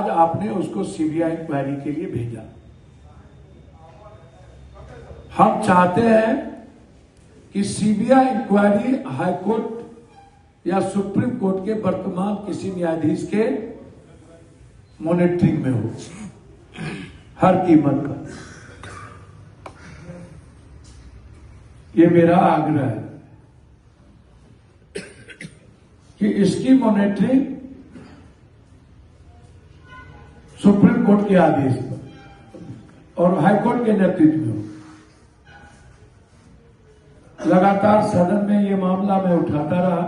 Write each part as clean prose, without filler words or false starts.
आज आपने उसको सीबीआई इंक्वायरी के लिए भेजा। हम चाहते हैं कि सीबीआई इंक्वायरी हाईकोर्ट या सुप्रीम कोर्ट के वर्तमान किसी न्यायाधीश के मॉनिटरिंग में हो, हर कीमत पर। ये मेरा आग्रह है कि इसकी मॉनिटरिंग सुप्रीम कोर्ट के आदेश पर और हाईकोर्ट के नेतृत्व में हो। लगातार सदन में ये मामला मैं उठाता रहा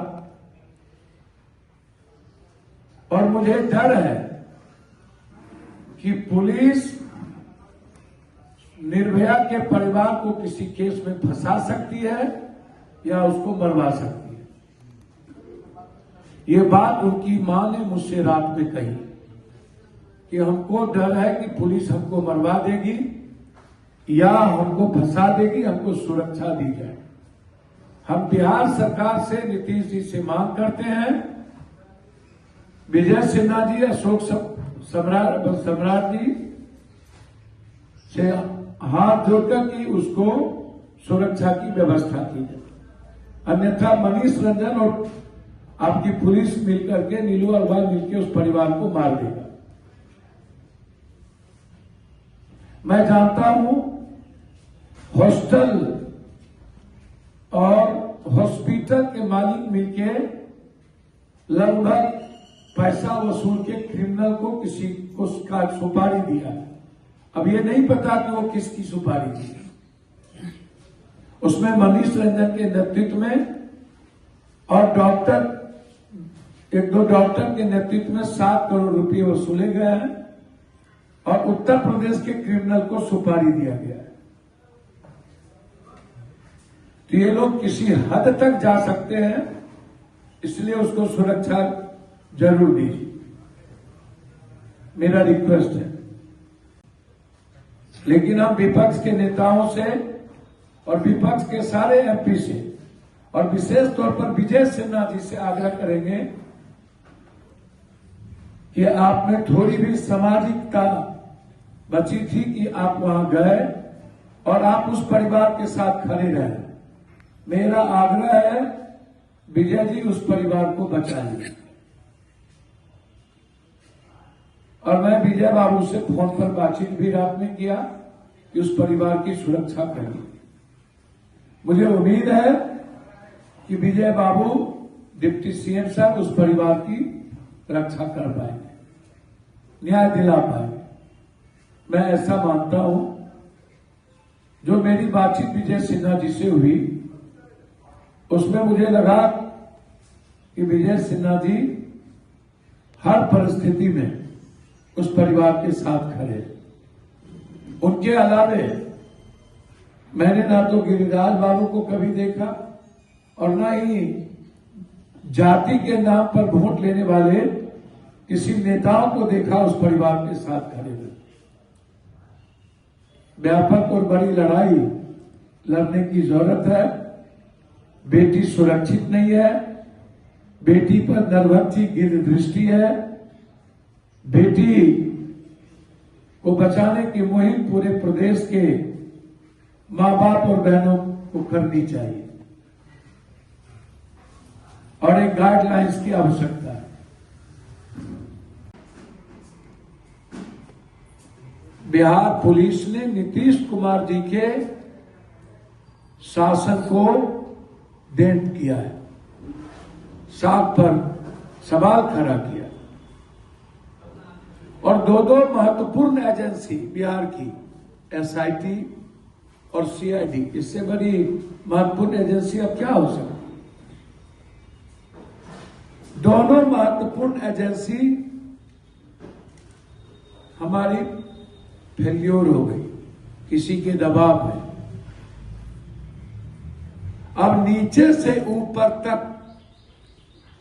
और मुझे डर है कि पुलिस निर्भया के परिवार को किसी केस में फंसा सकती है या उसको मरवा सकती है। ये बात उनकी मां ने मुझसे रात में कही कि हमको डर है कि पुलिस हमको मरवा देगी या हमको फंसा देगी, हमको सुरक्षा दी जाए। हम बिहार सरकार से, नीतीश जी से मांग करते हैं, विजय सिन्हा जी, अशोक सम्राट जी से हाथ जोड़कर कि उसको सुरक्षा की व्यवस्था की जाए। अन्यथा मनीष रंजन और आपकी पुलिस मिलकर के, नीलू अग्रवाल मिलकर उस परिवार को मार देगा। मैं जानता हूं हॉस्टल और हॉस्पिटल के मालिक मिलके लगभग पैसा वसूल के क्रिमिनल को किसी को सुपारी दिया। अब ये नहीं पता कि वो किसकी सुपारी दी। उसमें मनीष रंजन के नेतृत्व में और डॉक्टर, एक दो डॉक्टर के नेतृत्व में 7 करोड़ रुपए वसूले गए हैं और उत्तर प्रदेश के क्रिमिनल को सुपारी दिया गया है। तो ये लोग किसी हद तक जा सकते हैं, इसलिए उसको सुरक्षा जरूर दीजिए, मेरा रिक्वेस्ट है। लेकिन हम विपक्ष के नेताओं से और विपक्ष के सारे एमपी से और विशेष तौर पर विजय सिन्हा जी से आग्रह करेंगे कि आपने थोड़ी भी सामाजिकता बची थी कि आप वहां गए और आप उस परिवार के साथ खड़े रहे। मेरा आग्रह है विजय जी, उस परिवार को बचाइए। और मैं विजय बाबू से फोन पर बातचीत भी रात में किया कि उस परिवार की सुरक्षा करिए। मुझे उम्मीद है कि विजय बाबू डिप्टी सीएम साहब उस परिवार की रक्षा कर पाएंगे, न्याय दिला पाएंगे। मैं ऐसा मानता हूं। जो मेरी बातचीत विजय सिन्हा जी से हुई उसमें मुझे लगा कि विजय सिन्हा जी हर परिस्थिति में उस परिवार के साथ खड़े। उनके अलावे मैंने ना तो गिरिराज बाबू को कभी देखा और ना ही जाति के नाम पर वोट लेने वाले किसी नेताओं को देखा उस परिवार के साथ खड़े हुए। व्यापक और बड़ी लड़ाई लड़ने की जरूरत है। बेटी सुरक्षित नहीं है, बेटी पर निर्भरती गिर दृष्टि है। बेटी को बचाने की मुहिम पूरे प्रदेश के मां बाप और बहनों को करनी चाहिए और एक गाइडलाइंस की आवश्यकता है। बिहार पुलिस ने नीतीश कुमार जी के शासन को डेंट किया है, साख पर सवाल खड़ा किया और दो महत्वपूर्ण एजेंसी बिहार की एसआईटी और सीआईडी, इससे बड़ी महत्वपूर्ण एजेंसी अब क्या हो सकती। दोनों महत्वपूर्ण एजेंसी हमारी फेल्योर हो गई किसी के दबाव में। अब नीचे से ऊपर तक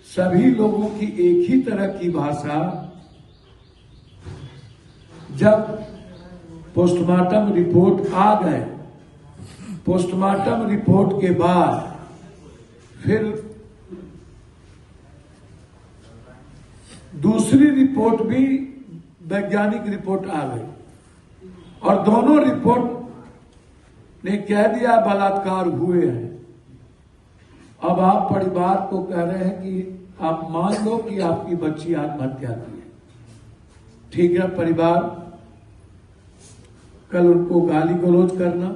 सभी लोगों की एक ही तरह की भाषा। जब पोस्टमार्टम रिपोर्ट आ गए, पोस्टमार्टम रिपोर्ट के बाद फिर दूसरी रिपोर्ट भी वैज्ञानिक रिपोर्ट आ गई और दोनों रिपोर्ट ने कह दिया बलात्कार हुए हैं। अब आप परिवार को कह रहे हैं कि आप मान लो कि आपकी बच्ची आत्महत्या की है। ठीक है, परिवार कल उनको गाली गलौज करना,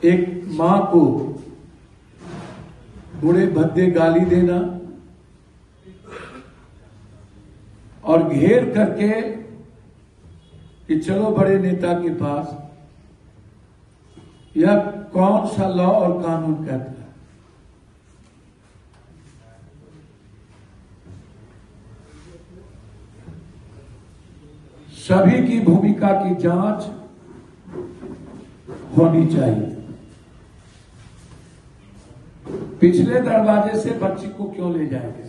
एक मां को बुरे भद्दे गाली देना और घेर करके कि चलो बड़े नेता के पास, यह कौन सा लॉ और कानून कहता है? सभी की भूमिका की जांच होनी चाहिए। पिछले दरवाजे से बच्ची को क्यों ले जाएंगे?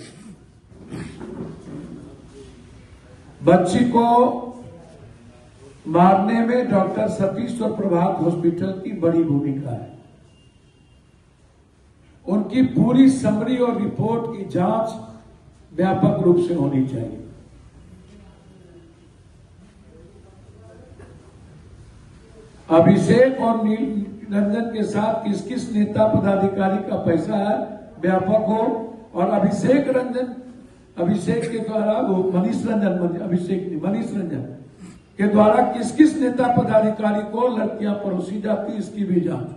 बच्ची को मारने में डॉक्टर सतीश और प्रभात हॉस्पिटल की बड़ी भूमिका है। उनकी पूरी समरी और रिपोर्ट की जांच व्यापक रूप से होनी चाहिए। अभिषेक और निरंजन के साथ किस किस नेता पदाधिकारी का पैसा है व्यापक हो, और अभिषेक के द्वारा वो मनीष रंजन के द्वारा किस किस नेता पदाधिकारी को लड़कियां परोसी जाती, इसकी भी जांच।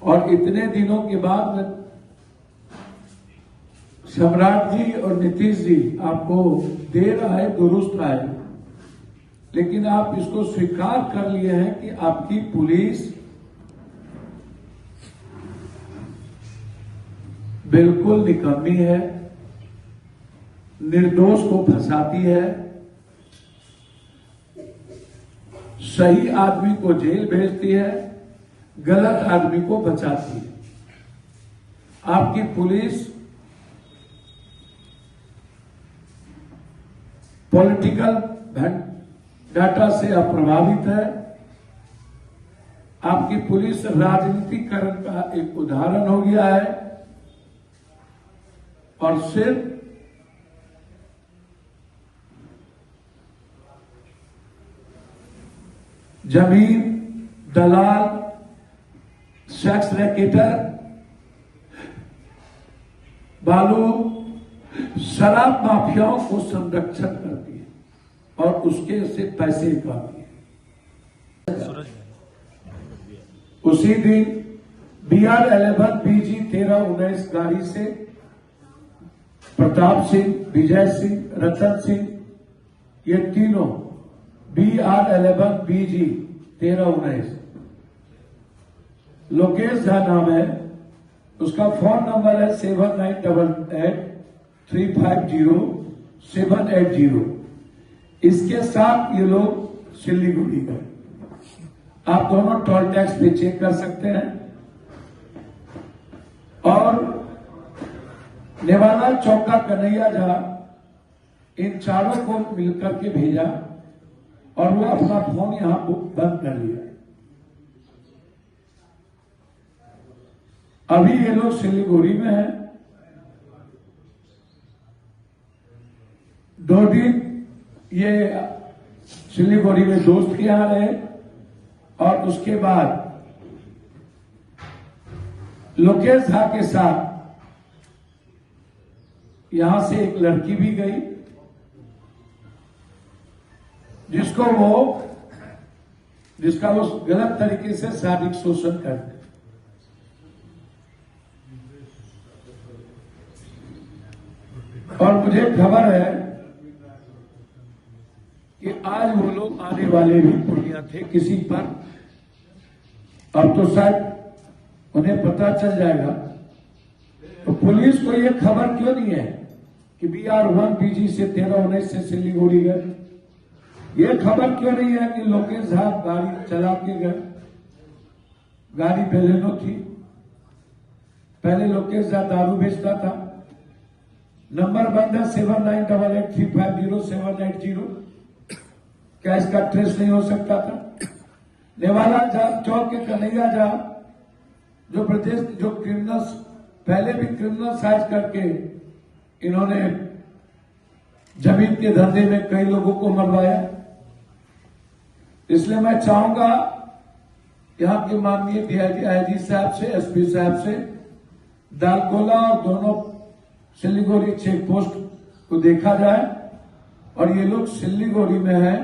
और इतने दिनों के बाद सम्राट जी और नीतीश जी आपको देर आए दुरुस्त आए, लेकिन आप इसको स्वीकार कर लिए हैं कि आपकी पुलिस बिल्कुल निकम्मी है, निर्दोष को फंसाती है, सही आदमी को जेल भेजती है, गलत आदमी को बचाती है। आपकी पुलिस पॉलिटिकल डाटा से अप्रभावित है। आपकी पुलिस राजनीतिकरण का एक उदाहरण हो गया है और सिर्फ जमीन दलाल, सेक्स रैकेटर, बालू, शराब माफियाओं को संरक्षण करती है और उसके से पैसे पाती है। उसी दिन BR11 BG 1319 गाड़ी से प्रताप सिंह, विजय सिंह, रतन सिंह, ये तीनों BR11 BG 1319, लोकेश झा नाम है, उसका फोन नंबर है 7988 350 780। इसके साथ ये लोग सिल्लीगुड़ी गए। आप दोनों टोल टैक्स पे चेक कर सकते हैं। और नेवाला चौका कन्हैया झा इन चारों को मिलकर के भेजा और वो अपना फोन यहां बंद कर लिया। अभी ये लोग सिल्लीगुड़ी में हैं। 2 दिन ये सिल्लीगुड़ी में दोस्त के यहां रहे और उसके बाद लोकेश झा के साथ यहां से एक लड़की भी गई जिसका वो गलत तरीके से शारीरिक शोषण करते। और मुझे खबर है कि आज वो लोग आने वाले भी पूर्णिया थे किसी पर। अब तो शायद उन्हें पता चल जाएगा। तो पुलिस को ये खबर क्यों नहीं है कि BR1 BG से 1319 से सिल्लीगुड़ी गए? ये खबर क्यों नहीं है कि लोकेश झा गाड़ी चला के गए? गाड़ी बेलेनो थी। पहले लोकेश झा दारू बेचता था। नंबर बंद है 7988350780। क्या इसका ट्रेस नहीं हो सकता था? नेवाला चौक के कन्हैया झा जो क्रिमिनल्स पहले भी क्रिमिनल साइज करके इन्होंने जमीन के धंधे में कई लोगों को मरवाया। इसलिए मैं चाहूंगा यहां के माननीय डीआईजी आईजी साहब से, एसपी साहब से दालकोला और दोनों सिल्लीगुड़ी चेक पोस्ट को देखा जाए और ये लोग सिल्लीगुड़ी में हैं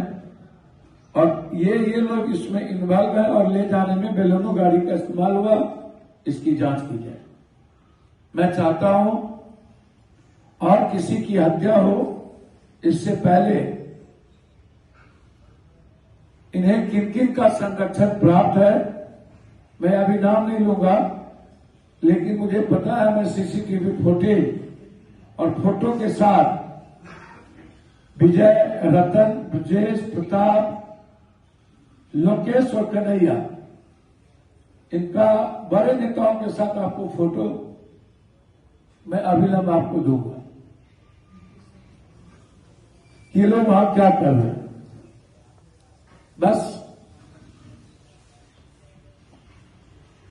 और ये लोग इसमें इन्वॉल्व है और ले जाने में बेलोनो गाड़ी का इस्तेमाल हुआ, इसकी जांच की जाए। मैं चाहता हूं और किसी की हत्या हो इससे पहले इन्हें किन किन का संरक्षण प्राप्त है मैं अभी नाम नहीं लूंगा, लेकिन मुझे पता है, मैं सीसीटीवी फुटेज और फोटो के साथ विजय, रतन, ब्रजेश, प्रताप, लोकेश और कन्हैया, इनका बड़े नेताओं के साथ आपको फोटो मैं अविलंब आपको दूंगा। ये लोग वहां क्या कर रहे हैं, बस